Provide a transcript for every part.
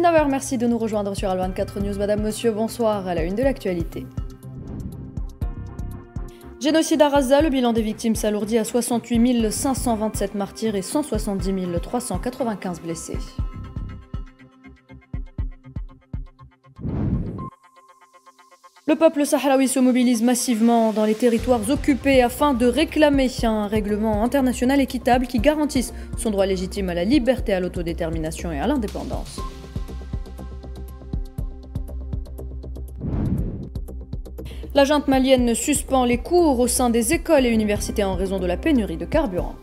19h, merci de nous rejoindre sur Al24 News. Madame, monsieur, bonsoir à la une de l'actualité. Génocide à Gaza, le bilan des victimes s'alourdit à 68 527 martyrs et 170 395 blessés. Le peuple sahraoui se mobilise massivement dans les territoires occupés afin de réclamer un règlement international équitable qui garantisse son droit légitime à la liberté, à l'autodétermination et à l'indépendance. La junte malienne suspend les cours au sein des écoles et universités en raison de la pénurie de carburant.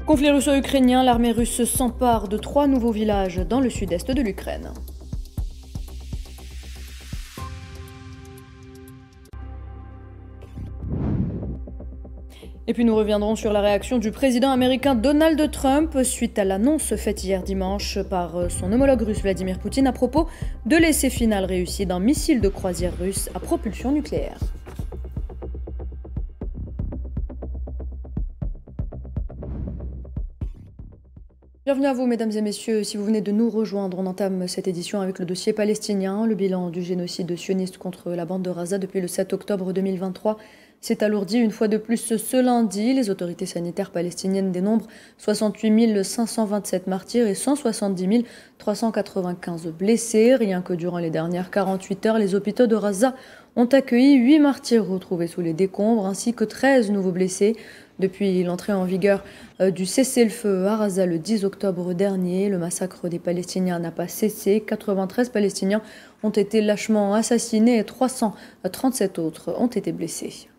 Conflit russo-ukrainien, l'armée russe s'empare de 3 nouveaux villages dans le sud-est de l'Ukraine. Et puis nous reviendrons sur la réaction du président américain Donald Trump suite à l'annonce faite hier dimanche par son homologue russe Vladimir Poutine à propos de l'essai final réussi d'un missile de croisière russe à propulsion nucléaire. Bienvenue à vous, mesdames et messieurs. Si vous venez de nous rejoindre, on entame cette édition avec le dossier palestinien. Le bilan du génocide sioniste contre la bande de Gaza depuis le 7 octobre 2023 s'est alourdi une fois de plus ce lundi. Les autorités sanitaires palestiniennes dénombrent 68 527 martyrs et 170 395 blessés. Rien que durant les dernières 48 heures, les hôpitaux de Gaza ont accueilli 8 martyrs retrouvés sous les décombres ainsi que 13 nouveaux blessés. Depuis l'entrée en vigueur du cessez-le-feu à Gaza le 10 octobre dernier, le massacre des Palestiniens n'a pas cessé. 93 Palestiniens ont été lâchement assassinés et 337 autres ont été blessés.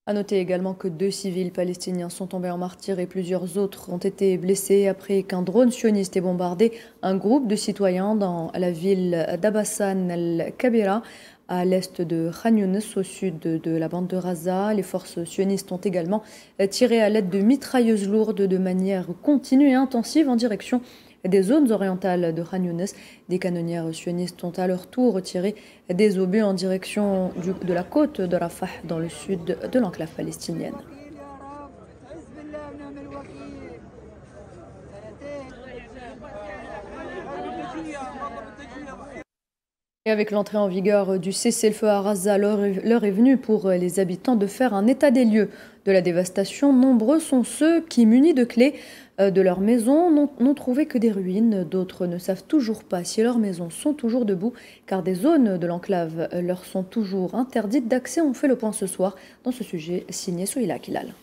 A noter également que 2 civils palestiniens sont tombés en martyrs et plusieurs autres ont été blessés après qu'un drone sioniste ait bombardé un groupe de citoyens dans la ville d'Abassan el-Kabira, à l'est de Khan Younis, au sud de la bande de Gaza. Les forces sionistes ont également tiré à l'aide de mitrailleuses lourdes de manière continue et intensive en direction des zones orientales de Khan Younis. Des canonnières sionistes ont à leur tour tiré des obus en direction de la côte de Rafah, dans le sud de l'enclave palestinienne. Et avec l'entrée en vigueur du cessez-le-feu à Gaza, l'heure est venue pour les habitants de faire un état des lieux de la dévastation. Nombreux sont ceux qui, munis de clés de leur maison, n'ont trouvé que des ruines. D'autres ne savent toujours pas si leurs maisons sont toujours debout, car des zones de l'enclave leur sont toujours interdites d'accès. On fait le point ce soir dans ce sujet signé Soïla Kilal.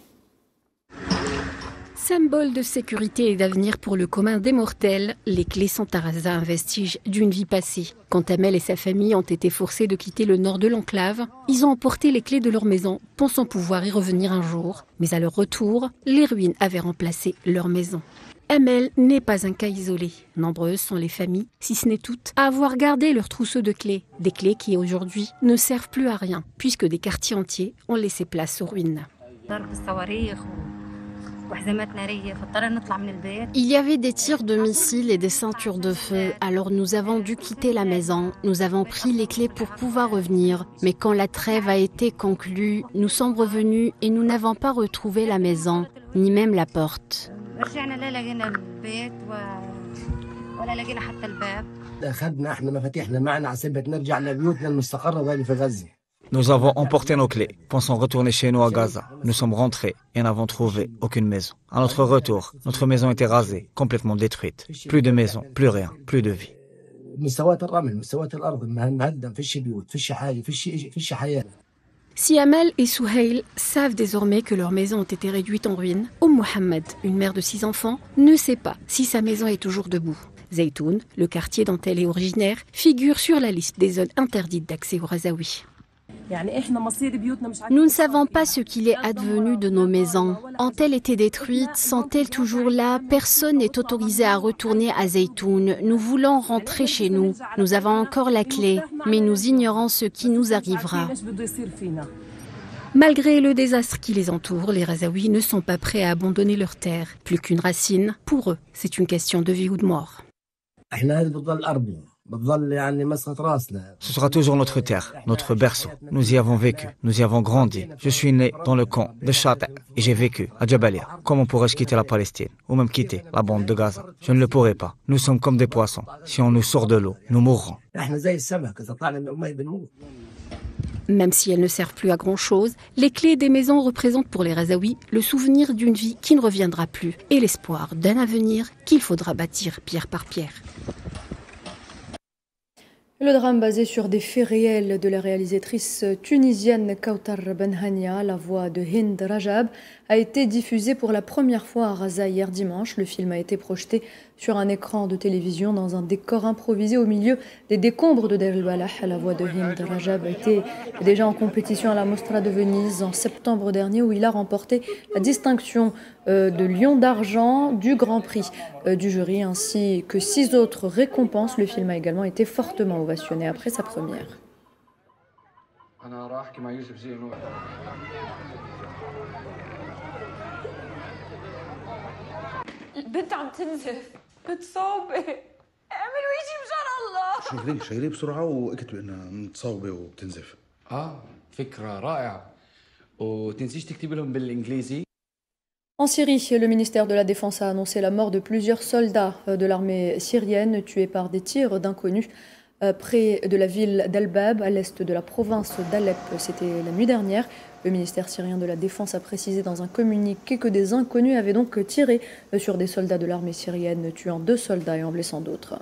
Symbole de sécurité et d'avenir pour le commun des mortels, les clés sont à Gaza un vestige d'une vie passée. Quand Amel et sa famille ont été forcés de quitter le nord de l'enclave, ils ont emporté les clés de leur maison, pensant pouvoir y revenir un jour. Mais à leur retour, les ruines avaient remplacé leur maison. Amel n'est pas un cas isolé. Nombreuses sont les familles, si ce n'est toutes, à avoir gardé leur trousseau de clés. Des clés qui aujourd'hui ne servent plus à rien, puisque des quartiers entiers ont laissé place aux ruines. Il y avait des tirs de missiles et des ceintures de feu, alors nous avons dû quitter la maison. Nous avons pris les clés pour pouvoir revenir. Mais quand la trêve a été conclue, nous sommes revenus et nous n'avons pas retrouvé la maison, ni même la porte. Nous avons emporté nos clés, pensant retourner chez nous à Gaza. Nous sommes rentrés et n'avons trouvé aucune maison. À notre retour, notre maison était rasée, complètement détruite. Plus de maison, plus rien, plus de vie. Si Amel et Souheil savent désormais que leurs maisons ont été réduites en ruines, Mohamed, une mère de 6 enfants, ne sait pas si sa maison est toujours debout. Zaytoun, le quartier dont elle est originaire, figure sur la liste des zones interdites d'accès aux Gazaouis. Nous ne savons pas ce qu'il est advenu de nos maisons. Ont-elles été détruites? Sont-elles toujours là? Personne n'est autorisé à retourner à Zaytoun. Nous voulons rentrer chez nous. Nous avons encore la clé, mais nous ignorons ce qui nous arrivera. Malgré le désastre qui les entoure, les Gazaouis ne sont pas prêts à abandonner leur terre. Plus qu'une racine, pour eux, c'est une question de vie ou de mort. Ce sera toujours notre terre, notre berceau. Nous y avons vécu, nous y avons grandi. Je suis né dans le camp de Chata et j'ai vécu à Jabalia. Comment pourrais-je quitter la Palestine ou même quitter la bande de Gaza? Je ne le pourrai pas. Nous sommes comme des poissons. Si on nous sort de l'eau, nous mourrons. Même si elles ne servent plus à grand-chose, les clés des maisons représentent pour les Razaouis le souvenir d'une vie qui ne reviendra plus et l'espoir d'un avenir qu'il faudra bâtir pierre par pierre. Le drame basé sur des faits réels de la réalisatrice tunisienne Kautar Benhania, la voix de Hind Rajab, a été diffusé pour la première fois à Raza hier dimanche. Le film a été projeté sur un écran de télévision dans un décor improvisé au milieu des décombres de Deir el-Balah. La voix de Hind Rajab a été déjà en compétition à la Mostra de Venise en septembre dernier où il a remporté la distinction de Lion d'argent du Grand Prix du jury ainsi que 6 autres récompenses. Le film a également été fortement ovationné après sa première. البنت عم تنزف متصابة اعملوا شيء مشان الله شغلي بسرعة واكتبوا انها متصابة وبتنزف فكرة رائعة وتنسيش تكتبي لهم بالانجليزي. En Syrie, le ministère de la Défense a annoncé la mort de plusieurs soldats de l'armée syrienne tués par des tirs d'inconnus près de la ville d'Al-Bab, à l'est de la province d'Alep. C'était la nuit dernière. Le ministère syrien de la Défense a précisé dans un communiqué que des inconnus avaient donc tiré sur des soldats de l'armée syrienne, tuant 2 soldats et en blessant d'autres.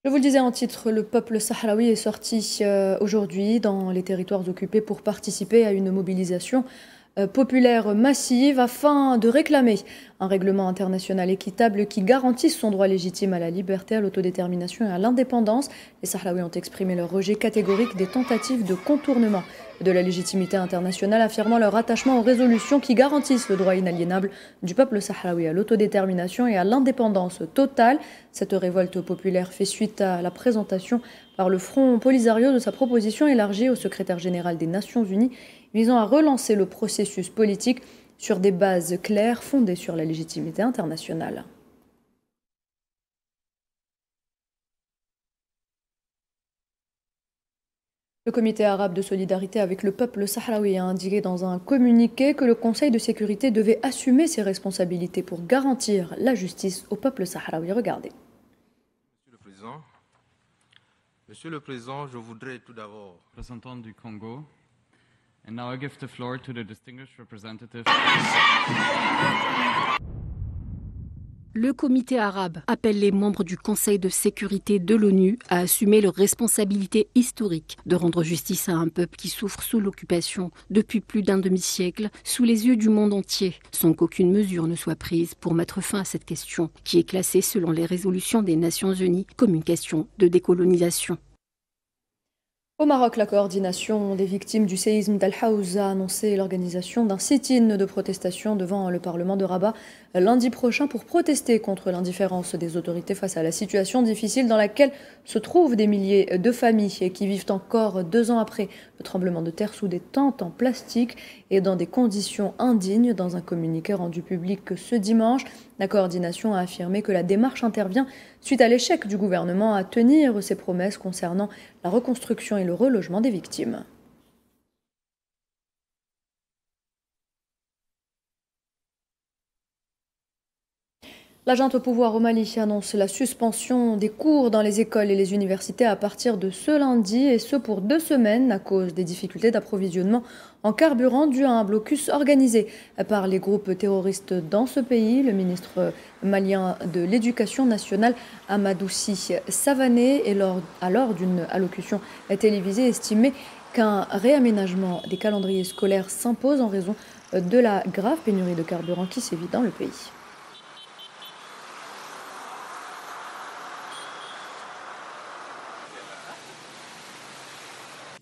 Je vous le disais en titre, le peuple sahraoui est sorti aujourd'hui dans les territoires occupés pour participer à une mobilisation populaire massive afin de réclamer un règlement international équitable qui garantisse son droit légitime à la liberté, à l'autodétermination et à l'indépendance. Les Sahraouis ont exprimé leur rejet catégorique des tentatives de contournement de la légitimité internationale, affirmant leur attachement aux résolutions qui garantissent le droit inaliénable du peuple sahraoui à l'autodétermination et à l'indépendance totale. Cette révolte populaire fait suite à la présentation par le Front Polisario de sa proposition élargie au secrétaire général des Nations Unies visant à relancer le processus politique sur des bases claires fondées sur la légitimité internationale. Le comité arabe de solidarité avec le peuple sahraoui a indiqué dans un communiqué que le Conseil de sécurité devait assumer ses responsabilités pour garantir la justice au peuple sahraoui. Regardez. Monsieur le Président, je voudrais tout d'abord, représentant du Congo, and now I give the floor to the distinguished representative. Le comité arabe appelle les membres du Conseil de sécurité de l'ONU à assumer leur responsabilité historique de rendre justice à un peuple qui souffre sous l'occupation depuis plus d'un demi-siècle, sous les yeux du monde entier, sans qu'aucune mesure ne soit prise pour mettre fin à cette question, qui est classée selon les résolutions des Nations Unies comme une question de décolonisation. Au Maroc, la coordination des victimes du séisme d'Al-Haouz a annoncé l'organisation d'un sit-in de protestation devant le Parlement de Rabat lundi prochain pour protester contre l'indifférence des autorités face à la situation difficile dans laquelle se trouvent des milliers de familles qui vivent encore 2 ans après le tremblement de terre sous des tentes en plastique et dans des conditions indignes. Dans un communiqué rendu public ce dimanche, la coordination a affirmé que la démarche intervient suite à l'échec du gouvernement à tenir ses promesses concernant la reconstruction et le relogement des victimes. La junte au pouvoir au Mali annonce la suspension des cours dans les écoles et les universités à partir de ce lundi, et ce pour 2 semaines à cause des difficultés d'approvisionnement en carburant dû à un blocus organisé par les groupes terroristes dans ce pays. Le ministre malien de l'Éducation nationale, Amadoussi Savané, est lors d'une allocution télévisée estimé qu'un réaménagement des calendriers scolaires s'impose en raison de la grave pénurie de carburant qui sévit dans le pays.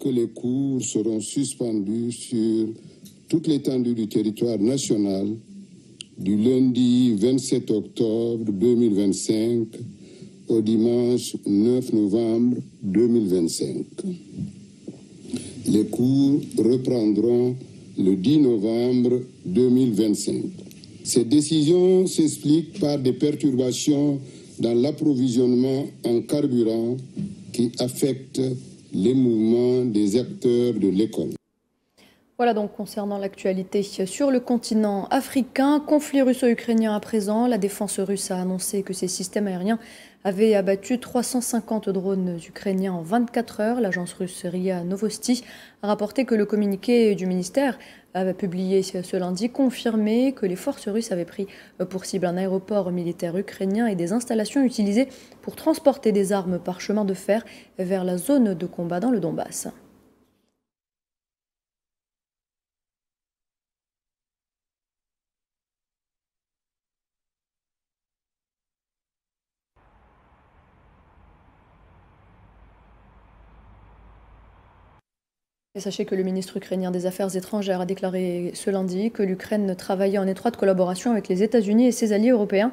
Que les cours seront suspendus sur toute l'étendue du territoire national du lundi 27 octobre 2025 au dimanche 9 novembre 2025. Les cours reprendront le 10 novembre 2025. Cette décision s'explique par des perturbations dans l'approvisionnement en carburant qui affectent les mouvements des acteurs de l'école. Voilà donc concernant l'actualité sur le continent africain. Conflit russo-ukrainien à présent. La défense russe a annoncé que ses systèmes aériens avaient abattu 350 drones ukrainiens en 24 heures. L'agence russe RIA Novosti a rapporté que le communiqué du ministère avait publié ce lundi confirmé que les forces russes avaient pris pour cible un aéroport militaire ukrainien et des installations utilisées pour transporter des armes par chemin de fer vers la zone de combat dans le Donbass. Et sachez que le ministre ukrainien des Affaires étrangères a déclaré ce lundi que l'Ukraine travaillait en étroite collaboration avec les États-Unis et ses alliés européens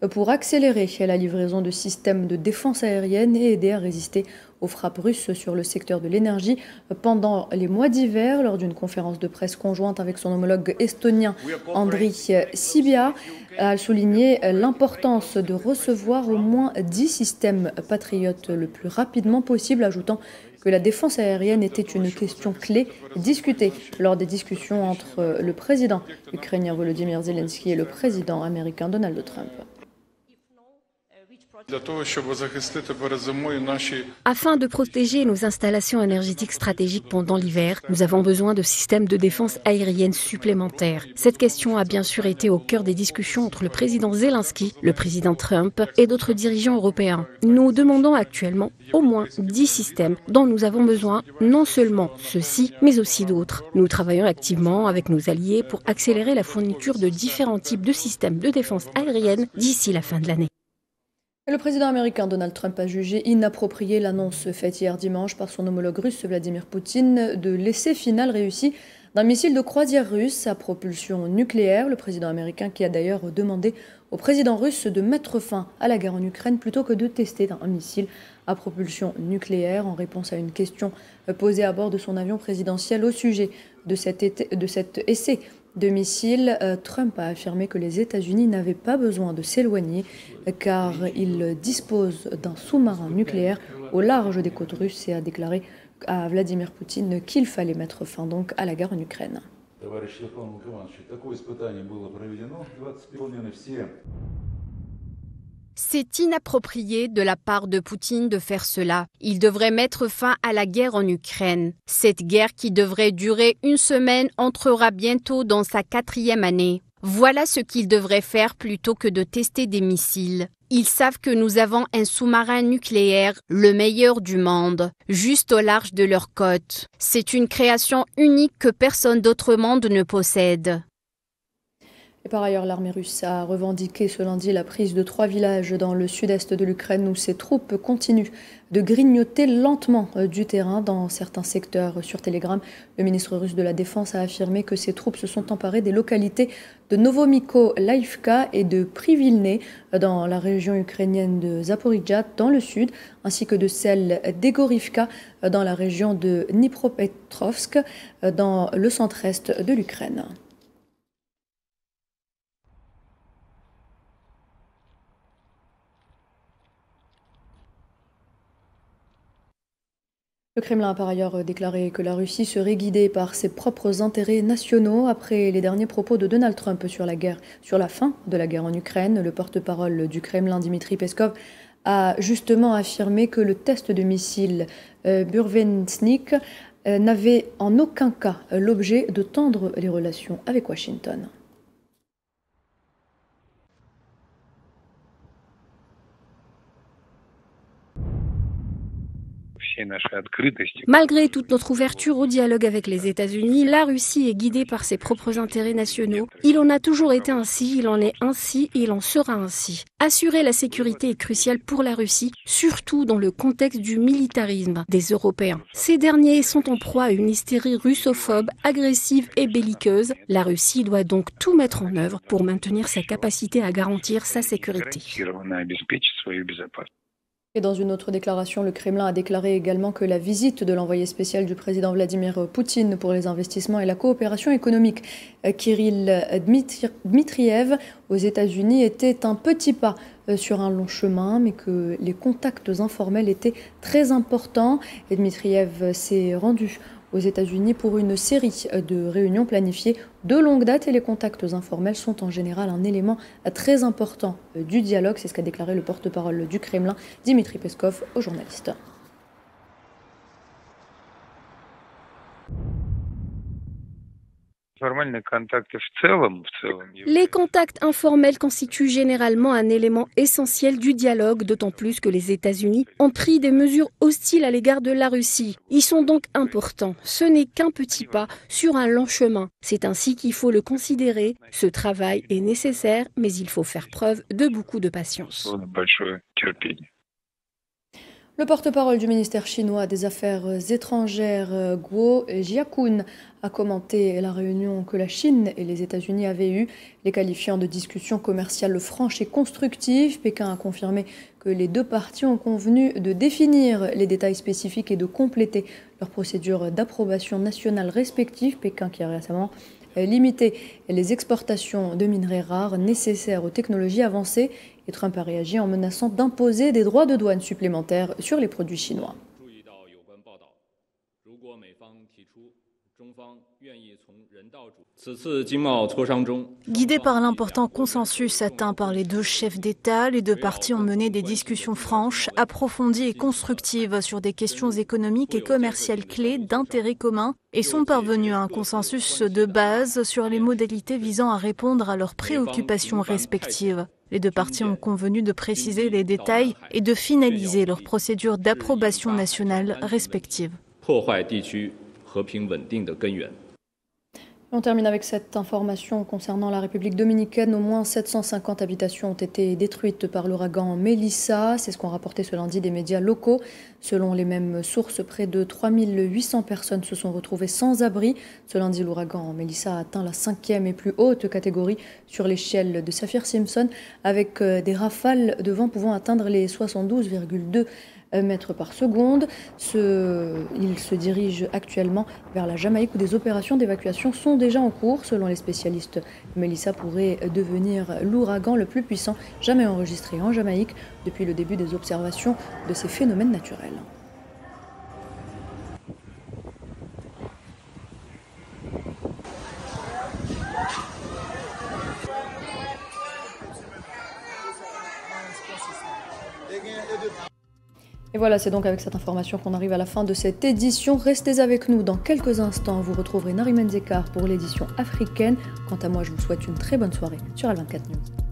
pour accélérer la livraison de systèmes de défense aérienne et aider à résister aux frappes russes sur le secteur de l'énergie pendant les mois d'hiver. Lors d'une conférence de presse conjointe avec son homologue estonien Andriy Sybiha, a souligné l'importance de recevoir au moins 10 systèmes patriotes le plus rapidement possible, ajoutant que la défense aérienne était une question clé discutée lors des discussions entre le président ukrainien Volodymyr Zelensky et le président américain Donald Trump. Afin de protéger nos installations énergétiques stratégiques pendant l'hiver, nous avons besoin de systèmes de défense aérienne supplémentaires. Cette question a bien sûr été au cœur des discussions entre le président Zelensky, le président Trump et d'autres dirigeants européens. Nous demandons actuellement au moins 10 systèmes dont nous avons besoin, non seulement ceux-ci, mais aussi d'autres. Nous travaillons activement avec nos alliés pour accélérer la fourniture de différents types de systèmes de défense aérienne d'ici la fin de l'année. Le président américain Donald Trump a jugé inappropriée l'annonce faite hier dimanche par son homologue russe Vladimir Poutine de l'essai final réussi d'un missile de croisière russe à propulsion nucléaire. Le président américain qui a d'ailleurs demandé au président russe de mettre fin à la guerre en Ukraine plutôt que de tester un missile à propulsion nucléaire en réponse à une question posée à bord de son avion présidentiel au sujet de cet essai de missiles. Trump a affirmé que les États-Unis n'avaient pas besoin de s'éloigner car ils disposent d'un sous-marin nucléaire au large des côtes russes et a déclaré à Vladimir Poutine qu'il fallait mettre fin donc à la guerre en Ukraine. C'est inapproprié de la part de Poutine de faire cela. Il devrait mettre fin à la guerre en Ukraine. Cette guerre qui devrait durer une semaine entrera bientôt dans sa 4e année. Voilà ce qu'ils devraient faire plutôt que de tester des missiles. Ils savent que nous avons un sous-marin nucléaire, le meilleur du monde, juste au large de leurs côtes. C'est une création unique que personne d'autre monde ne possède. Et par ailleurs, l'armée russe a revendiqué ce lundi la prise de 3 villages dans le sud-est de l'Ukraine où ses troupes continuent de grignoter lentement du terrain dans certains secteurs. Sur Telegram, le ministre russe de la Défense a affirmé que ses troupes se sont emparées des localités de Novomyko-Laïvka et de Privilné dans la région ukrainienne de Zaporijjia dans le sud, ainsi que de celle d'Egorivka dans la région de Dnipropetrovsk dans le centre-est de l'Ukraine. Le Kremlin a par ailleurs déclaré que la Russie serait guidée par ses propres intérêts nationaux après les derniers propos de Donald Trump sur la fin de la guerre en Ukraine. Le porte-parole du Kremlin, Dmitry Peskov, a justement affirmé que le test de missile Burevestnik n'avait en aucun cas l'objet de tendre les relations avec Washington. Malgré toute notre ouverture au dialogue avec les États-Unis, la Russie est guidée par ses propres intérêts nationaux. Il en a toujours été ainsi, il en est ainsi et il en sera ainsi. Assurer la sécurité est crucial pour la Russie, surtout dans le contexte du militarisme des Européens. Ces derniers sont en proie à une hystérie russophobe, agressive et belliqueuse. La Russie doit donc tout mettre en œuvre pour maintenir sa capacité à garantir sa sécurité. Et dans une autre déclaration, le Kremlin a déclaré également que la visite de l'envoyé spécial du président Vladimir Poutine pour les investissements et la coopération économique, Kirill Dmitriev, aux États-Unis était un petit pas sur un long chemin, mais que les contacts informels étaient très importants. Et Dmitriev s'est rendu aux États-Unis pour une série de réunions planifiées de longue date et les contacts informels sont en général un élément très important du dialogue. C'est ce qu'a déclaré le porte-parole du Kremlin, Dmitri Peskov, aux journalistes. Les contacts informels constituent généralement un élément essentiel du dialogue, d'autant plus que les États-Unis ont pris des mesures hostiles à l'égard de la Russie. Ils sont donc importants. Ce n'est qu'un petit pas sur un long chemin. C'est ainsi qu'il faut le considérer. Ce travail est nécessaire, mais il faut faire preuve de beaucoup de patience. Le porte-parole du ministère chinois des Affaires étrangères, Guo Jiakun, a commenté la réunion que la Chine et les États-Unis avaient eue, les qualifiant de discussions commerciales franches et constructives. Pékin a confirmé que les deux parties ont convenu de définir les détails spécifiques et de compléter leurs procédures d'approbation nationale respectives. Pékin qui a récemment limité les exportations de minerais rares nécessaires aux technologies avancées. Et Trump a réagi en menaçant d'imposer des droits de douane supplémentaires sur les produits chinois. Guidés par l'important consensus atteint par les deux chefs d'État, les deux parties ont mené des discussions franches, approfondies et constructives sur des questions économiques et commerciales clés d'intérêt commun et sont parvenus à un consensus de base sur les modalités visant à répondre à leurs préoccupations respectives. Les deux parties ont convenu de préciser les détails et de finaliser leurs procédures d'approbation nationale respectives. On termine avec cette information concernant la République dominicaine. Au moins 750 habitations ont été détruites par l'ouragan Melissa. C'est ce qu'ont rapporté ce lundi des médias locaux. Selon les mêmes sources, près de 3800 personnes se sont retrouvées sans abri. Ce lundi, l'ouragan Melissa a atteint la 5e et plus haute catégorie sur l'échelle de Saffir-Simpson, avec des rafales de vent pouvant atteindre les 72,2 mètres par seconde. Il se dirige actuellement vers la Jamaïque où des opérations d'évacuation sont déjà en cours. Selon les spécialistes, Melissa pourrait devenir l'ouragan le plus puissant jamais enregistré en Jamaïque depuis le début des observations de ces phénomènes naturels. Et voilà, c'est donc avec cette information qu'on arrive à la fin de cette édition. Restez avec nous dans quelques instants. Vous retrouverez Nariman Zekar pour l'édition africaine. Quant à moi, je vous souhaite une très bonne soirée sur Al24 News.